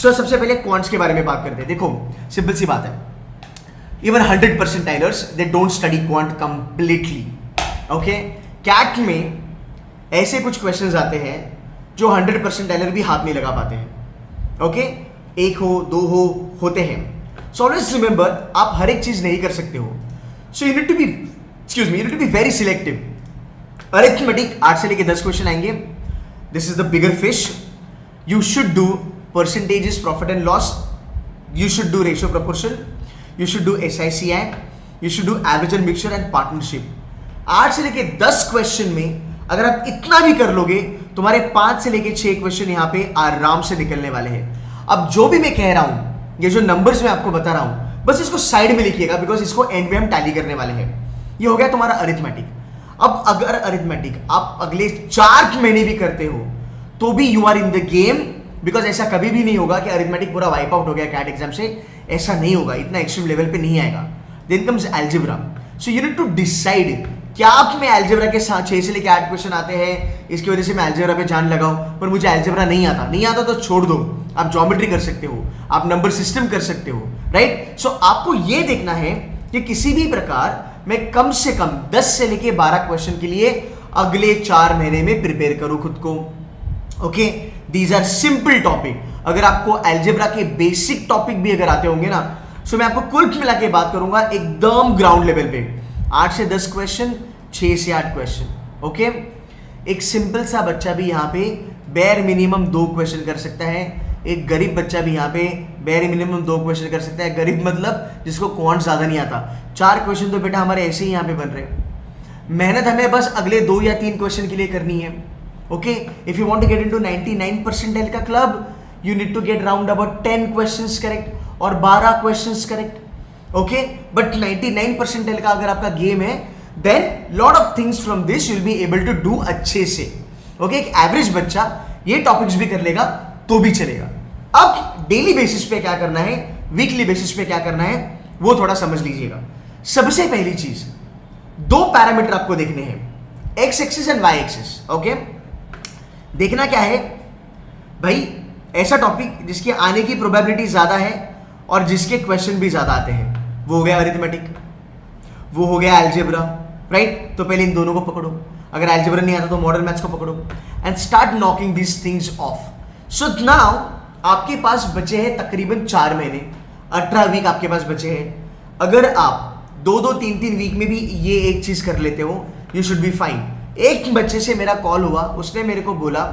सो सबसे पहले क्वांट्स के बारे में बात करते हैं। देखो सिंपल सी बात है, even 100 percentilers they don't study quant completely. Okay, CAT में ऐसे कुछ क्वेश्चंस आते हैं जो 100 परसेंटाइलर भी हाथ नहीं लगा पाते हैं। ओके, एक हो दो होते हैं। सो ऑलवेज रिमेंबर, आप हर एक चीज नहीं कर सकते हो। So you need to be you need to be very selective. Arithmetic 8 से लेके 10 क्वेश्चन आएंगे। This is the bigger fish. You should do percentages, profit and loss, you should do ratio proportion, you should do SICI, you should do average and mixture and partnership। 8 से लेके 10 question में अगर आप इतना भी कर लोगे, तुम्हारे 5 से लेके 6 क्वेश्चन यहाँ पे आराम से निकलने वाले हैं। अब जो भी मैं कह रहा हूं, ये जो नंबर्स मैं आपको बता रहा हूं, बस इसको साइड में लिखिएगा, बिकॉज इसको एंड में हम टैली करने वाले हैं। ये हो गया तुम्हारा अरिथमेटिक। अब अगर अरिथमेटिक आप अगले 4 महीने भी करते हो तो भी you are in the game, because ऐसा कभी भी नहीं होगा कि अरिथमेटिक पूरा वाइप आउट हो गया कैट एग्जाम से। ऐसा नहीं होगा, इतना एक्सट्रीम लेवल पे नहीं आएगा। Then comes algebra. So you need to decide, क्या आप में अलजेब्रा के 6 से लेकर 8 क्वेश्चन आते हैं, इसकी वजह से मैं अलजेब्रा पे जान लगाऊं, पर मुझे अलजेब्रा नहीं आता तो छोड़ दो। आप ज्योमेट्री कर सकते हो, आप नंबर सिस्टम कर सकते हो, राइट। सो आपको ये देखना है कि किसी भी प्रकार मैं कम से कम 10 से लेके 12 क्वेश्चन के लिए अगले 4 महीने में प्रिपेयर करूं खुद को। Okay, these are simple topic. अगर आपको अलजेब्रा के बेसिक टॉपिक भी अगर आते होंगे ना, सो मैं आपको कुल मिला के बात करूंगा एकदम ग्राउंड लेवल पे। 8 से 10 क्वेश्चन, 6 से 8 क्वेश्चन। ओके, एक सिंपल सा बच्चा भी यहाँ पे बेयर मिनिमम 2 क्वेश्चन कर सकता है। एक गरीब बच्चा भी यहाँ पे बेयर मिनिमम 2 क्वेश्चन कर सकता है। गरीब मतलब जिसको क्वांट ज्यादा नहीं आता। 4 क्वेश्चन तो बेटा हमारे ऐसे ही यहाँ पे बन रहे हैं। मेहनत हमें बस अगले 2 या 3 क्वेश्चन के लिए करनी है। Okay, if you want to get into 99 percentile का club, you need to get round about 10 questions correct और 12 questions correct. Okay, but 99 percentile का अगर आपका गेम है, then lot of things from this you will be able to do अच्छे से। Okay, एक average बच्चा ये टॉपिक्स भी कर लेगा तो भी चलेगा। अब डेली बेसिस पे क्या करना है, वीकली बेसिस पे क्या करना है, वो थोड़ा समझ लीजिएगा। सबसे पहली चीज, 2 पैरामीटर आपको देखने हैं, X axis and Y axis. Okay, देखना क्या है भाई, ऐसा टॉपिक जिसके आने की प्रोबेबिलिटी ज्यादा है और जिसके क्वेश्चन भी ज्यादा आते हैं। वो हो गया अरिथमेटिक, वो हो गया अलजेब्रा, राइट। तो पहले इन दोनों को पकड़ो। अगर अलजेब्रा नहीं आता तो मॉडर्न मैथ्स को पकड़ो and start knocking this things of. So now आपके पास बचे हैं तकरीबन 4 महीने, 18 वीक आपके पास बचे हैं। अगर आप 2-2, 3-3 वीक में भी ये एक चीज कर लेते हो, यू शुड बी फाइन। एक बच्चे से मेरा कॉल हुआ, उसने मेरे को बोला,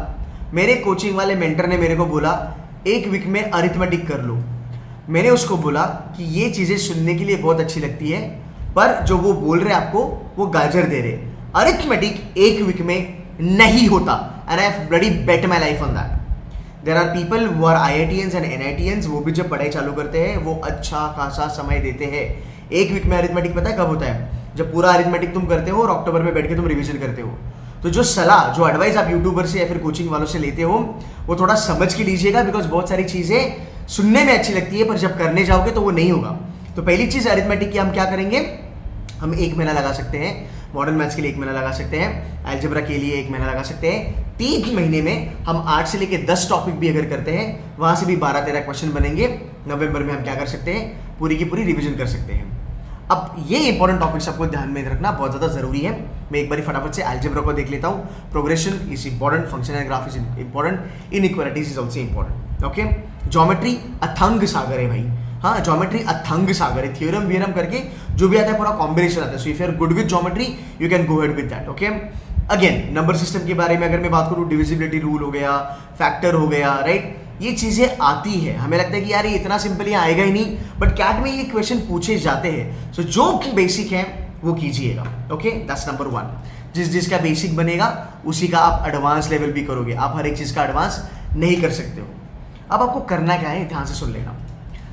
मेरे कोचिंग वाले मेंटर ने मेरे को बोला 1 वीक में अरिथमेटिक कर लो। मैंने उसको बोला कि ये चीजें सुनने के लिए बहुत अच्छी लगती है, पर जो वो बोल रहे आपको वो गाजर दे रहे। अरिथमेटिक 1 वीक में नहीं होता, and I have bloody bet my life on that. There are people who are IITians and NITians, वो भी जब पढ़ाई चालू करते हैं वो अच्छा खासा समय देते हैं। 1 वीक में अरिथमेटिक पता है कब होता है, जब पूरा अरिथमेटिक तुम करते हो और अक्टूबर में बैठ के तुम रिवीजन करते हो। तो जो सलाह, जो एडवाइस आप यूट्यूबर से या फिर कोचिंग वालों से लेते हो, वो थोड़ा समझ के लीजिएगा, बिकॉज बहुत सारी चीजें सुनने में अच्छी लगती है पर जब करने जाओगे तो वो नहीं होगा। तो पहली चीज अरिथमेटिक की हम क्या करेंगे, हम 1 महीना लगा सकते हैं, मॉडर्न मैथ्स के लिए 1 महीना लगा सकते हैं, अलजेब्रा के लिए 1 महीना लगा सकते हैं। 3 महीने में हम 8 से लेके 10 टॉपिक भी अगर करते हैं, वहां से भी 12-13 क्वेश्चन बनेंगे। नवंबर में हम क्या कर सकते हैं, पूरी की पूरी रिविजन कर सकते हैं। अब ये इंपॉर्टेंट टॉपिक्स आपको ध्यान में रखना बहुत ज़्यादा जरूरी है। मैं एक बार फटाफट से अलजेब्रा को देख लेता हूँ। Progression is important, function and graph is important, inequalities is also important. Okay, geometry अथंग सागर है भाई। हाँ, ज्योमेट्री अथंग सागर है। थ्योरम वियरम करके जो भी आता है पूरा कॉम्बिनेशन आता है। So if you are good with geometry you can go head with that. Okay, again number system के बारे में अगर मैं बात करूँ, डिविजिबिलिटी रूल हो गया, फैक्टर हो गया, राइट, ये चीजें आती है। हमें लगता है कि यार ये इतना सिंपल ये आएगा ही नहीं, बट कैट में ये क्वेश्चन पूछे जाते हैं। सो जो बेसिक है वो कीजिएगा। Okay, that's number 1। जिसका बेसिक बनेगा उसी का आप एडवांस लेवल भी करोगे। आप हर एक चीज का एडवांस नहीं कर सकते हो। अब आपको करना क्या है, ध्यान से सुन लेना।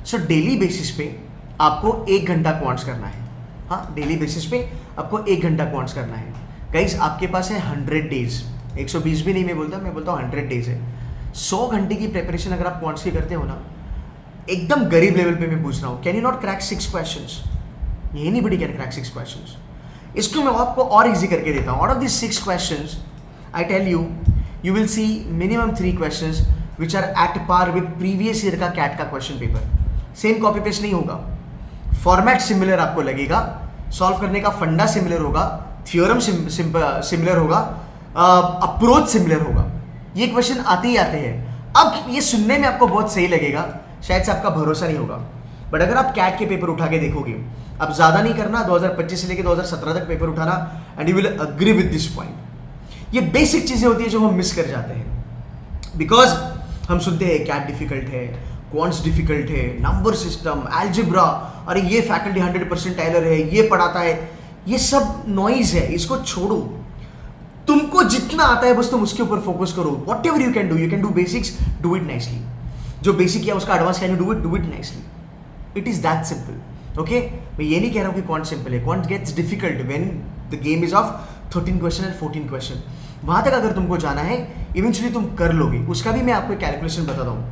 सो डेली बेसिस पे आपको 1 घंटा क्वांट्स करना है। हाँ, डेली बेसिस पे आपको 1 घंटा क्वांट्स करना है। गाइस, आपके पास है 100 डेज, 120 भी नहीं मैं बोलता हूँ 100 डेज है। 100 घंटे की प्रिपरेशन अगर आप क्वांट्स की करते हो ना, एकदम गरीब लेवल पे मैं पूछ रहा हूँ, can you not crack 6 questions? Anybody can crack 6 questions. इसको मैं आपको और इजी करके देता हूँ। Out of this 6 questions I tell you, you will see minimum 3 questions which are at par with previous year का कैट का question paper. Same copy paste नहीं होगा, फॉर्मेट सिमिलर आपको लगेगा, सॉल्व करने का फंडा सिमिलर होगा, थियोरम सिमिलर होगा, अप्रोच सिमिलर होगा. ये क्वेश्चन आते ही आते हैं. अब ये सुनने में आपको बहुत सही लगेगा, शायद से आपका भरोसा नहीं होगा, बट अगर आप कैट के पेपर उठा के देखोगे, अब ज्यादा नहीं करना, 2025 से लेकर 2017 तक पेपर उठाना, and you will agree with this point. ये बेसिक चीजें होती है जो हम मिस कर जाते हैं. बिकॉज हम सुनते हैं कैट डिफिकल्ट है, क्वांट्स डिफिकल्ट है, नंबर सिस्टम, अलजेब्रा, अरे ये फैकल्टी 100% टाइलर है, ये पढ़ाता है. ये सब नॉइज है, इसको छोड़ो. तुमको जितना आता है बस तुम उसके ऊपर फोकस करो. Whatever you can do basics, do it nicely. जो बेसिक किया उसका advance can you do it nicely. It is that simple. Okay, मैं ये नहीं कह रहा हूँ कि क्वांट सिंपल है. Quant gets difficult when the game is of 13 question and 14 question. वहां तक अगर तुमको जाना है, इवेंचुअली तुम कर लोगे. उसका भी मैं आपको कैलकुलेशन बताता हूँ.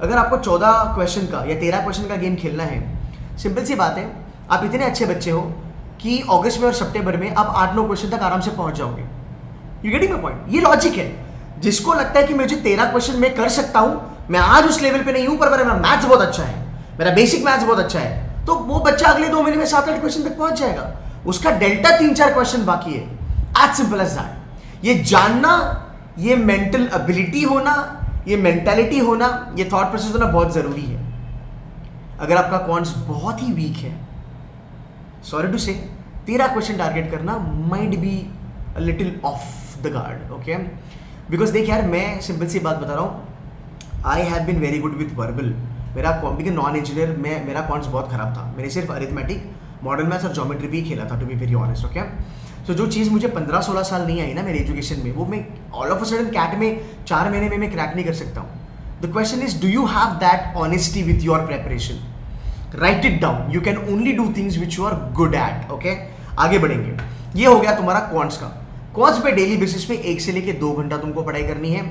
अगर आपको 14 क्वेश्चन का या 13 क्वेश्चन का गेम खेलना है, सिंपल सी बात है, आप इतने अच्छे बच्चे हो कि अगस्त में और सितंबर में आप 8-9 क्वेश्चन तक आराम से पहुंच जाओगे. You getting my point? ये लॉजिक है. जिसको लगता है कि मुझे 13 क्वेश्चन मैं कर सकता हूं, मैं आज उस लेवल पे नहीं हूं, पर मेरा मैथ्स बहुत अच्छा है, मेरा बेसिक मैथ्स बहुत अच्छा है, तो वो बच्चा अगले 2 महीने में 7-8 क्वेश्चन तक पहुंच जाएगा. उसका डेल्टा 3-4 क्वेश्चन बाकी है. As simple as that. ये जानना, ये मेंटल एबिलिटी होना, ये मेंटालिटी होना, ये थॉट प्रोसेस होना बहुत जरूरी है. अगर आपका क्वांट्स बहुत ही वीक है, sorry to say, 13 question target करना might be a little off the guard. Okay, because देख यार, मैं सिंपल सी बात बता रहा हूँ, I have been very good with verbal. मेरा बिकॉज नॉन इंजीनियर में मेरा क्वांट्स बहुत खराब था. मैंने सिर्फ अरिथमेटिक, मॉडर्न मैथ्स और ज्योमेट्री भी खेला था, to be very honest. Okay, तो जो चीज़ मुझे 15-16 साल नहीं आई ना मेरे एजुकेशन में, वो मैं all of a sudden CAT में 4 महीने में मैं क्रैक नहीं कर सकता हूँ. The question is, do you have that honesty with your preparation? Write it down. You can only do things which you are good at. Okay, आगे बढ़ेंगे. ये हो गया तुम्हारा क्वांट्स का. क्वांट्स पे डेली बेसिस पे 1 से लेके 2 घंटा तुमको पढ़ाई करनी है.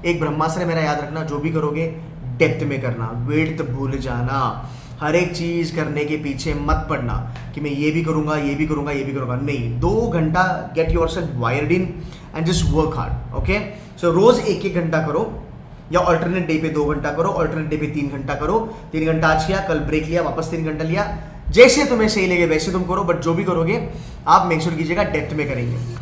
एक ब्रह्मास्त्र मेरा याद रखना, जो भी करोगे डेप्थ में करना, वेट भूल जाना. हर एक चीज करने के पीछे मत पड़ना कि मैं ये भी करूंगा, ये भी करूंगा, ये भी करूंगा. नहीं, 2 घंटा get yourself wired in and just work hard. Okay, so रोज 1-1 घंटा करो, या ऑल्टरनेट डे पे 2 घंटा करो, ऑल्टरनेट डे पे 3 घंटा करो. 3 घंटा आज किया, कल ब्रेक लिया, वापस 3 घंटा लिया. जैसे तुम्हें सही लगे वैसे तुम करो, बट जो भी करोगे आप मेक श्योर कीजिएगा डेप्थ में करेंगे.